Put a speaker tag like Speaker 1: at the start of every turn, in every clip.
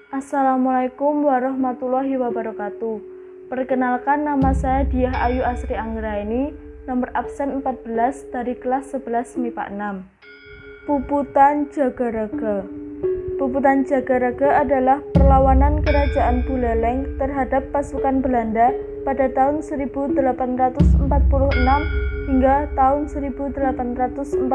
Speaker 1: Assalamualaikum warahmatullahi wabarakatuh. Perkenalkan, nama saya Diah Ayu Asri Anggraini, nomor absen 14 dari kelas 11 MIPA 6. Puputan Jagaraga. Puputan Jagaraga adalah perlawanan kerajaan Buleleng terhadap pasukan Belanda pada tahun 1846 hingga tahun 1849.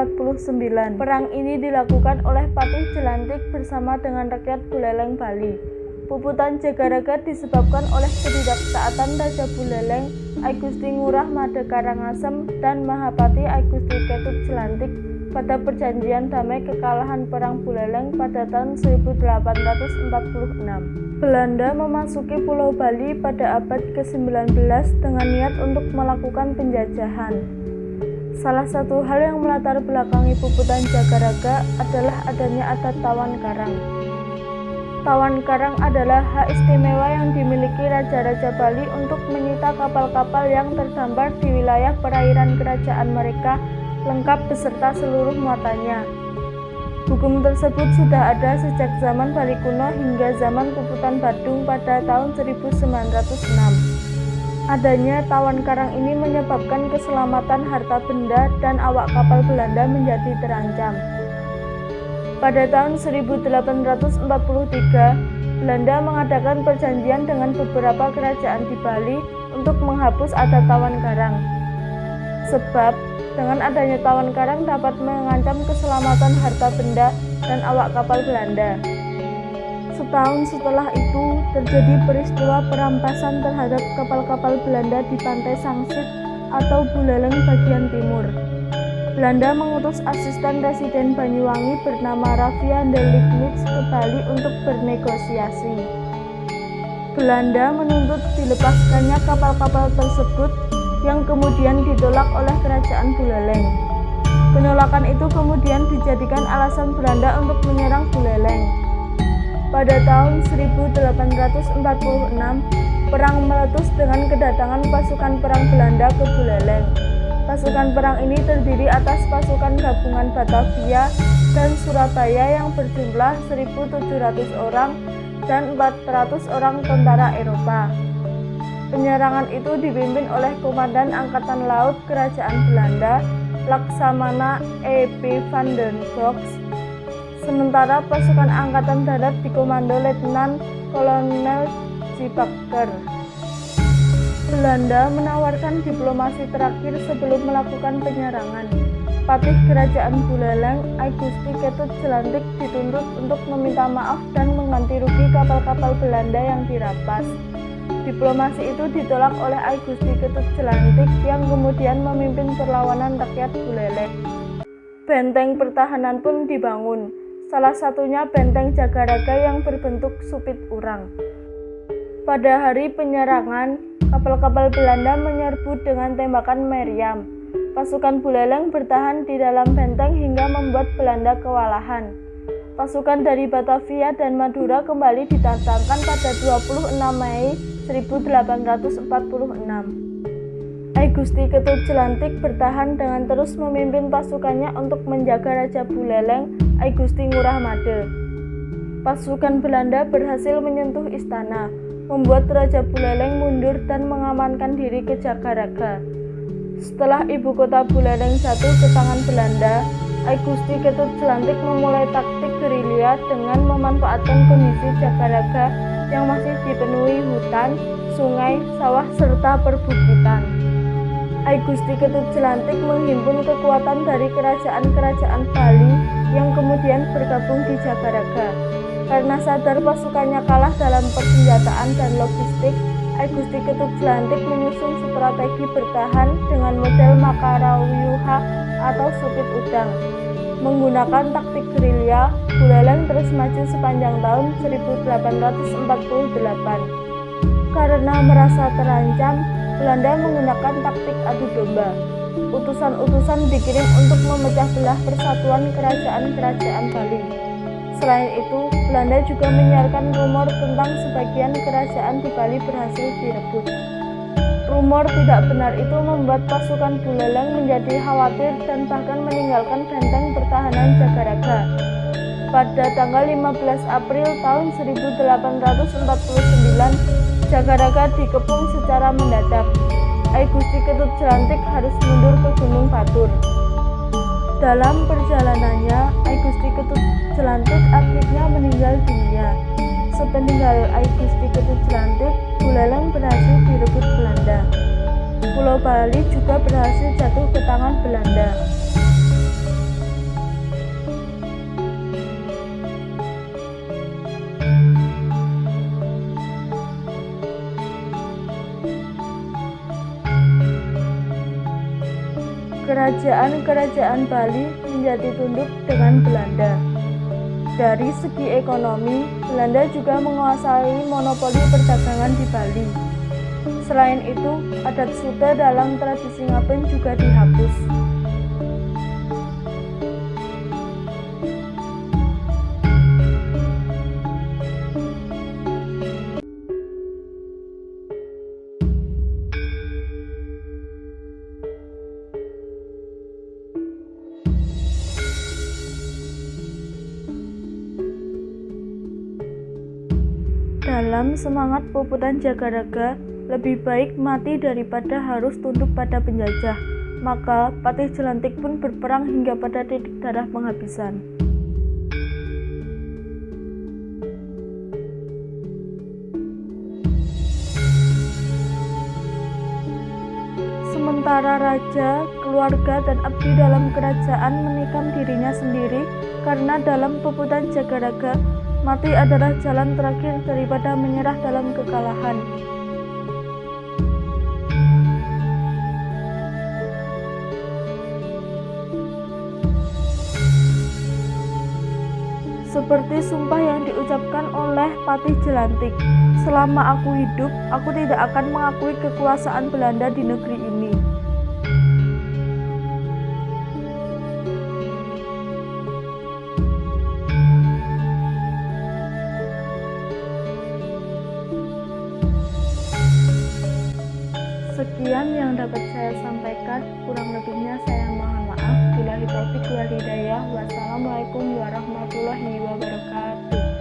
Speaker 1: Perang ini dilakukan oleh Patih Jelantik bersama dengan rakyat Buleleng Bali. Puputan Jagaraga disebabkan oleh ketidaktaatan Raja Buleleng I Gusti Ngurah Made Karangasem dan Mahapati I Gusti Ketut Jelantik pada perjanjian damai kekalahan Perang Buleleng pada tahun 1846. Belanda memasuki Pulau Bali pada abad ke-19 dengan niat untuk melakukan penjajahan. Salah satu hal yang melatar belakangi Puputan Jagaraga adalah adanya adat Tawan Karang. Tawan Karang adalah hak istimewa yang dimiliki Raja-Raja Bali untuk menyita kapal-kapal yang terdampar di wilayah perairan kerajaan mereka lengkap beserta seluruh muatannya. Hukum tersebut sudah ada sejak zaman Bali kuno hingga zaman Puputan Badung pada tahun 1906. Adanya Tawan Karang ini menyebabkan keselamatan harta benda dan awak kapal Belanda menjadi terancam. Pada tahun 1843, Belanda mengadakan perjanjian dengan beberapa kerajaan di Bali untuk menghapus adat Tawan Karang. Sebab dengan adanya Tawan Karang dapat mengancam keselamatan harta benda dan awak kapal Belanda. Setahun setelah itu terjadi peristiwa perampasan terhadap kapal-kapal Belanda di pantai Sangsit atau Buleleng bagian timur. Belanda mengutus asisten residen Banyuwangi bernama Raffia de Liegnitz ke Bali untuk bernegosiasi. Belanda menuntut dilepaskannya kapal-kapal tersebut yang kemudian ditolak oleh kerajaan Buleleng. Penolakan itu kemudian dijadikan alasan Belanda untuk menyerang Buleleng. Pada tahun 1846, perang meletus dengan kedatangan pasukan perang Belanda ke Buleleng. Pasukan perang ini terdiri atas pasukan gabungan Batavia dan Surabaya yang berjumlah 1.700 orang dan 400 orang tentara Eropa. Penyerangan itu dipimpin oleh Komandan Angkatan Laut Kerajaan Belanda, Laksamana E.P. van den Bosch, sementara pasukan Angkatan Darat dikomando Letnan Kolonel J. Baker. Belanda menawarkan diplomasi terakhir sebelum melakukan penyerangan. Patih Kerajaan Buleleng I Gusti Ketut Jelantik dituntut untuk meminta maaf dan mengganti rugi kapal-kapal Belanda yang dirampas. Diplomasi itu ditolak oleh I Gusti Ketut Jelantik yang kemudian memimpin perlawanan rakyat Buleleng. Benteng pertahanan pun dibangun, salah satunya Benteng Jagaraga yang berbentuk supit urang. Pada hari penyerangan, kapal-kapal Belanda menyerbu dengan tembakan meriam. Pasukan Buleleng bertahan di dalam benteng hingga membuat Belanda kewalahan. Pasukan dari Batavia dan Madura kembali didatangkan pada 26 Mei 1846. I Gusti Ketut Jelantik bertahan dengan terus memimpin pasukannya untuk menjaga Raja Buleleng I Gusti Ngurah Made. Pasukan Belanda berhasil menyentuh istana, membuat Raja Buleleng mundur dan mengamankan diri ke Jagaraga. Setelah ibu kota Buleleng jatuh ke tangan Belanda, I Gusti Ketut Jelantik memulai taktik gerilya dengan memanfaatkan kondisi Jagaraga yang masih dipenuhi hutan, sungai, sawah, serta perbukitan. I Gusti Ketut Jelantik menghimpun kekuatan dari kerajaan-kerajaan Bali yang kemudian bergabung di Jagaraga. Karena sadar pasukannya kalah dalam persenjataan dan logistik, I Gusti Ketut Jelantik menyusun strategi bertahan dengan model Makarawiyuha atau supit udang. Menggunakan taktik gerilya, Buleleng terus maju sepanjang tahun 1848. Karena merasa terancam, Belanda menggunakan taktik adu domba. Utusan-utusan dikirim untuk memecah belah persatuan kerajaan-kerajaan Bali. Selain itu, Belanda juga menyiarkan rumor tentang sebagian kerajaan di Bali berhasil direbut. Rumor tidak benar itu membuat pasukan Buleleng menjadi khawatir dan bahkan meninggalkan benteng pertahanan Jagaraga. Pada tanggal 15 April tahun 1849, Jagaraga dikepung secara mendadak. Ai Gusti Ketut Jelantik harus mundur ke Gunung Batur. Dalam perjalanannya, Ai Gusti Ketut Jelantik akhirnya meninggal dunia. Sepeninggal Ai Gusti Ketut Jelantik, Buleleng berhasil direbut Belanda. Pulau Bali juga berhasil jatuh ke tangan Belanda. Kerajaan-kerajaan Bali menjadi tunduk dengan Belanda. Dari segi ekonomi, Belanda juga menguasai monopoli perdagangan di Bali. Selain itu, adat Sute dalam tradisi Ngaben juga dihapus. Dalam semangat Puputan Jagaraga, lebih baik mati daripada harus tunduk pada penjajah. Maka Patih Jelantik pun berperang hingga pada titik darah penghabisan. Sementara raja, keluarga, dan abdi dalam kerajaan menikam dirinya sendiri karena dalam Puputan Jagaraga, mati adalah jalan terakhir daripada menyerah dalam kekalahan. Seperti sumpah yang diucapkan oleh Patih Jelantik, selama aku hidup, aku tidak akan mengakui kekuasaan Belanda di negeri ini. Sekian yang dapat saya sampaikan, kurang lebihnya saya mohon maaf. Billahi taufik wal hidayah. Wassalamualaikum warahmatullahi wabarakatuh.